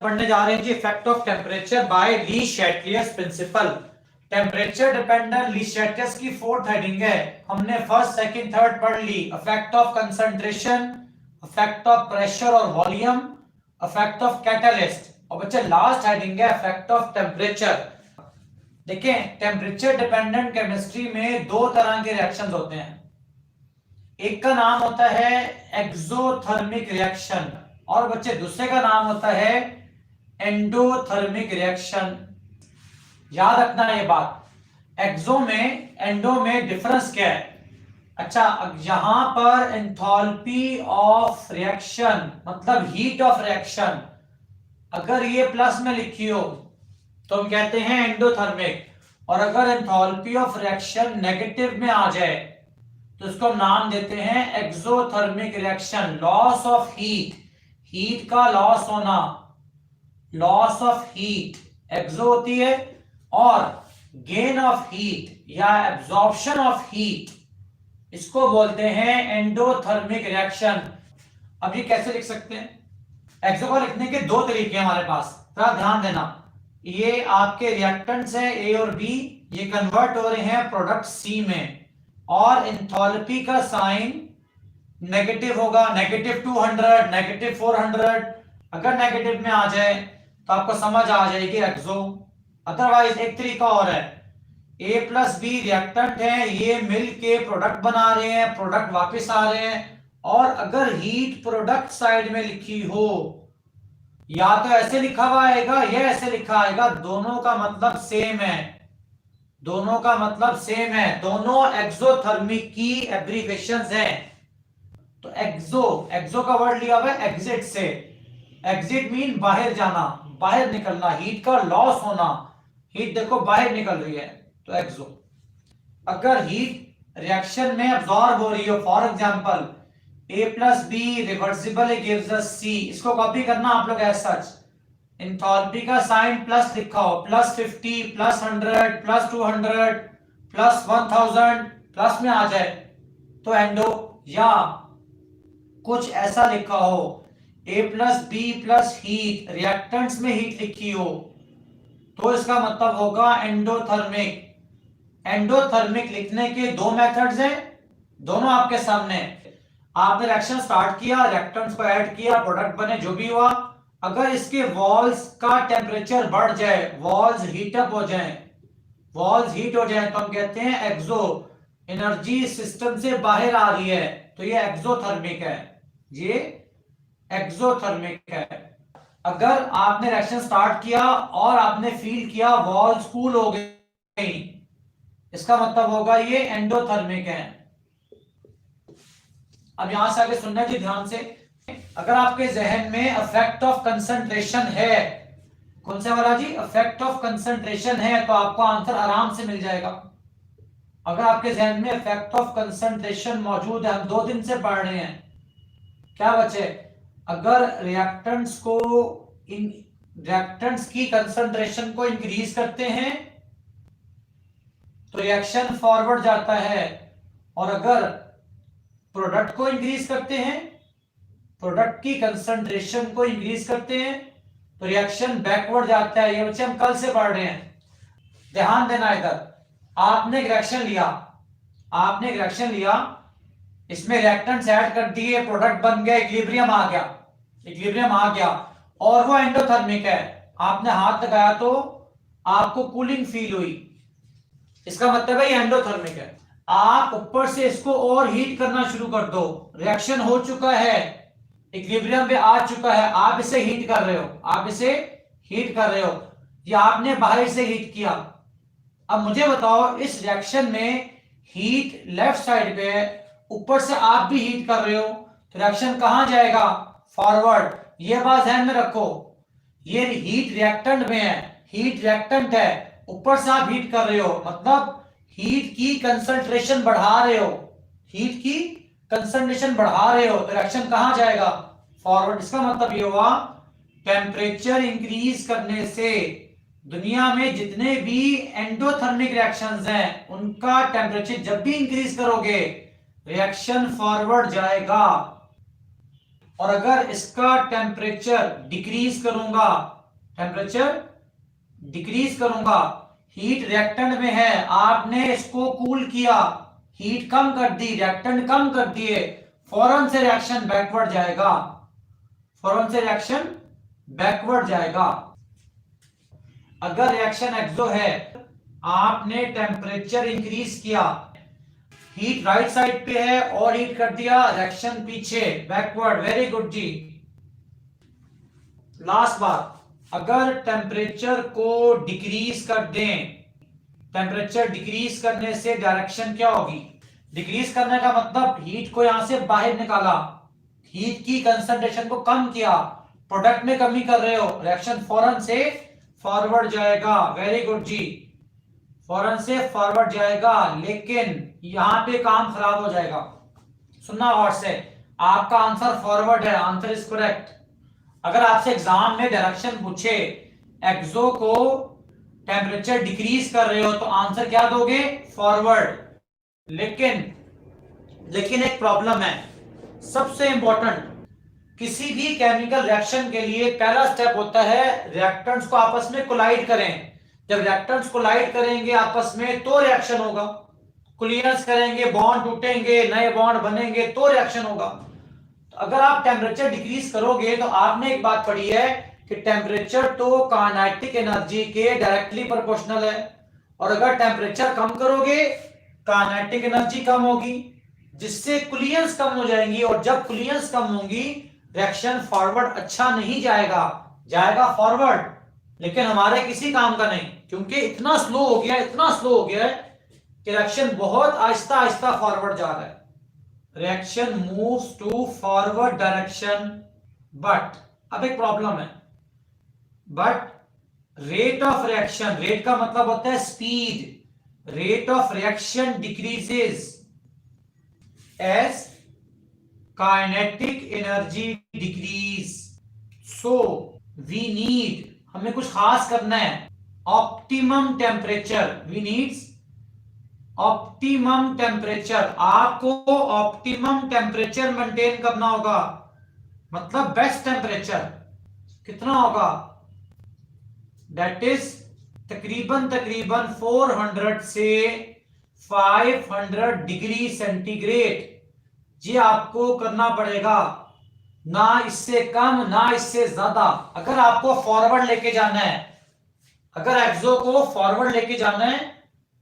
पढ़ने जा रहे हैं जी effect of temperature by Le Chatelier's principle. Temperature dependent Le Chatelier's की फोर्थ हेडिंग है। हमने फर्स्ट सेकंड थर्ड पढ़ ली। Effect of concentration, effect of pressure और वॉल्यूम, इफेक्ट ऑफ कैटलिस्ट, और बच्चे लास्ट हेडिंग है इफेक्ट ऑफ टेम्परेचर। देखें, टेम्परेचर डिपेंडेंट केमिस्ट्री में दो तरह के रिएक्शंस होते हैं। एक का नाम होता है एक्सोथर्मिक रिएक्शन और बच्चे दूसरे का नाम होता है एंडोथर्मिक रिएक्शन। याद रखना ये बात। एक्सो में एंडो में डिफरेंस क्या है? अच्छा, यहां पर एंथैल्पी ऑफ रिएक्शन मतलब हीट ऑफ रिएक्शन अगर ये प्लस में लिखी हो तो हम कहते हैं एंडोथर्मिक, और अगर एंथैल्पी ऑफ रिएक्शन नेगेटिव में आ जाए तो इसको हम नाम देते हैं exothermic reaction. Loss of heat, heat का लॉस होना, लॉस ऑफ हीट एक्सो होती है, और गेन ऑफ हीट या एब्जॉर्प्शन ऑफ हीट इसको बोलते हैं एंडोथर्मिक रिएक्शन। अब ये कैसे लिख सकते हैं? एक्सो को लिखने के दो तरीके हैं हमारे पास, थोड़ा ध्यान देना। ये आपके रिएक्टेंट्स हैं ए और बी, ये कन्वर्ट हो रहे हैं प्रोडक्ट सी में, और एंथैल्पी का साइन नेगेटिव होगा, -200, -400। अगर नेगेटिव में आ जाए तो आपको समझ आ जाएगी एक्सो। अदरवाइज एक तरीका और है, ए प्लस बी रिएक्टेंट है, ये मिल के प्रोडक्ट बना रहे हैं, प्रोडक्ट वापस आ रहे हैं, और अगर हीट प्रोडक्ट साइड में लिखी हो, या तो ऐसे लिखा हुआ आएगा या ऐसे लिखा आएगा, दोनों का मतलब सेम है, दोनों का मतलब सेम है, दोनों एक्सोथर्मिक की एब्रिविएशंस हैं। तो एक्सो, एक्सो का वर्ड लिया हुआ है एग्जिट से। एग्जिट मीन बाहर जाना, बाहर निकलना, हीट का लॉस होना, हीट देखो बाहर निकल रही है तो एक्सो। अगर हीट रिएक्शन में अब्सॉर्ब हो रही हो, for example A plus B reversible gives us C, इसको कॉपी करना आप लोग एज सच। एंथैल्पी का साइन प्लस लिखा हो, +50, +100, +200, +1000 प्लस में आ जाए तो एंडो, या कुछ ऐसा लिखा हो A plus B plus heat, reactants में हीट लिखी हो तो इसका मतलब होगा एंडोथर्मिक। एंडोथर्मिक लिखने के दो मेथड्स हैं, दोनों आपके सामने। आपने रिएक्शन स्टार्ट किया, रिएक्टेंट्स को ऐड किया, प्रोडक्ट बने, जो भी हुआ, अगर इसके वॉल्स का टेम्परेचर बढ़ जाए, वॉल्स हीट अप हो जाए, वॉल्स हीट हो जाए, तो हम कहते हैं एक्सो, एनर्जी सिस्टम से बाहर आ रही है तो ये एक्सोथर्मिक है, ये एक्सोथर्मिक है। अगर आपने रिएक्शन स्टार्ट किया और आपने फील किया वॉल्स कूल हो गई, इसका मतलब होगा ये एंडोथर्मिक है। अब यहां से आगे सुनना जी ध्यान से। अगर आपके जहन में इफेक्ट ऑफ कंसंट्रेशन है, कौन सा वाला जी? इफेक्ट ऑफ कंसंट्रेशन है, तो आपको आंसर आराम से मिल जाएगा। अगर आपके जहन में इफेक्ट ऑफ कंसंट्रेशन मौजूद है, हम 2 दिन से पढ़ रहे हैं क्या बच्चे? अगर रिएक्टेंट्स की कंसंट्रेशन को इंक्रीज करते हैं तो रिएक्शन फॉरवर्ड जाता है, और अगर प्रोडक्ट को इंक्रीज करते हैं, प्रोडक्ट की कंसंट्रेशन को इंक्रीज करते हैं तो रिएक्शन बैकवर्ड जाता है। ये बच्चे हम कल से पढ़ रहे हैं, ध्यान देना। इधर आपने एक रिएक्शन लिया, आपने एक रिएक्शन लिया, इसमें रिएक्टेंट्स ऐड कर दिए, प्रोडक्ट बन गया, इक्विलिब्रियम आ गया, इक्विलिब्रियम आ गया, और वो एंडोथर्मिक है। आपने हाथ लगाया तो आपको कूलिंग फील हुई, इसका मतलब है ये एंडोथर्मिक है। आप ऊपर से इसको और हीट करना शुरू कर दो, रिएक्शन हो चुका है, इक्विलिब्रियम पे आ चुका है, आप इसे हीट कर रहे हो, आप इसे हीट कर रहे हो, या आपने बाहर से हीट किया। अब मुझे बताओ, इस रिएक्शन में हीट लेफ्ट साइड पे है, ऊपर से आप भी हीट कर रहे हो, तो रिएक्शन कहां जाएगा? फॉरवर्ड। ये बात ध्यान में रखो, ये हीट रिएक्टेंट में है, हीट रिएक्टेंट है, ऊपर से आप हीट कर रहे हो, मतलब हीट की कंसंट्रेशन बढ़ा रहे हो, हीट की कंसंट्रेशन बढ़ा रहे हो, तो रिएक्शन कहां जाएगा? फॉरवर्ड। इसका मतलब ये हुआ टेम्परेचर इंक्रीज करने से दुनिया में जितने भी एंडोथर्मिक रिएक्शंस हैं उनका टेम्परेचर जब भी इंक्रीज करोगे रिएक्शन फॉरवर्ड जाएगा। और अगर इसका टेम्परेचर डिक्रीज करूंगा, टेम्परेचर डिक्रीज करूंगा, हीट रिएक्टेंट में है, आपने इसको कूल किया, हीट कम कर दी, रिएक्टेंट कम कर दिए, फौरन से रिएक्शन बैकवर्ड जाएगा, फौरन से रिएक्शन बैकवर्ड जाएगा। अगर रिएक्शन एक्सो है, आपने टेम्परेचर इंक्रीज किया, हीट राइट साइड पे है और हीट कर दिया, रिएक्शन पीछे बैकवर्ड, वेरी गुड जी। लास्ट बात, अगर टेम्परेचर को डिक्रीज कर दें, टेम्परेचर डिक्रीज करने से डायरेक्शन क्या होगी? डिक्रीज करने का मतलब हीट को यहां से बाहर निकाला, हीट की कंसंट्रेशन को कम किया, प्रोडक्ट में कमी कर रहे हो, रिएक्शन फौरन से फॉरवर्ड जाएगा, वेरी गुड जी, फौरन से फॉरवर्ड जाएगा। लेकिन यहां पे काम खराब हो जाएगा, सुनना गौर से, आपका आंसर फॉरवर्ड है, आंसर इज करेक्ट। अगर आपसे एग्जाम में डायरेक्शन पूछे, एक्सो को टेम्परेचर डिक्रीज कर रहे हो, तो आंसर क्या दोगे? फॉरवर्ड। लेकिन एक प्रॉब्लम है, सबसे इंपॉर्टेंट, किसी भी केमिकल रिएक्शन के लिए पहला स्टेप होता है रिएक्टेंट्स को आपस में कोलाइड करें। जब रिएक्टेंट्स कोलाइड करेंगे आपस में तो रिएक्शन होगा, कोलिजन करेंगे, बॉन्ड टूटेंगे, नए बॉन्ड बनेंगे, तो रिएक्शन होगा। तो अगर आप टेम्परेचर डिक्रीज करोगे, तो आपने एक बात पढ़ी है कि टेम्परेचर तो काइनेटिक एनर्जी के डायरेक्टली प्रोपोर्शनल है, और अगर टेम्परेचर कम करोगे काइनेटिक एनर्जी कम होगी, जिससे कोलिजन्स कम हो जाएंगी, और जब कोलिजन्स कम होंगी रिएक्शन फॉरवर्ड अच्छा नहीं जाएगा, जाएगा फॉरवर्ड, लेकिन हमारे किसी काम का नहीं, क्योंकि इतना स्लो हो गया, इतना स्लो हो गया है कि रिएक्शन बहुत आहिस्ता आहिस्ता फॉरवर्ड जा रहा है। Reaction moves to forward direction, but अब एक प्रॉब्लम है, but rate of reaction, rate का मतलब होता है speed, rate of reaction decreases as kinetic energy decrease, so we need, हमें कुछ खास करना है, optimum temperature, we needs optimum temperature, आपको ऑप्टिमम टेम्परेचर मेंटेन करना होगा, मतलब बेस्ट टेम्परेचर कितना होगा? दैट इज तकरीबन 400 से 500 डिग्री सेंटीग्रेड, ये आपको करना पड़ेगा, ना इससे कम ना इससे ज्यादा। अगर आपको फॉरवर्ड लेके जाना है, अगर एक्सो को फॉरवर्ड लेके जाना है,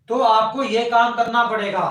तो आपको यह काम करना पड़ेगा।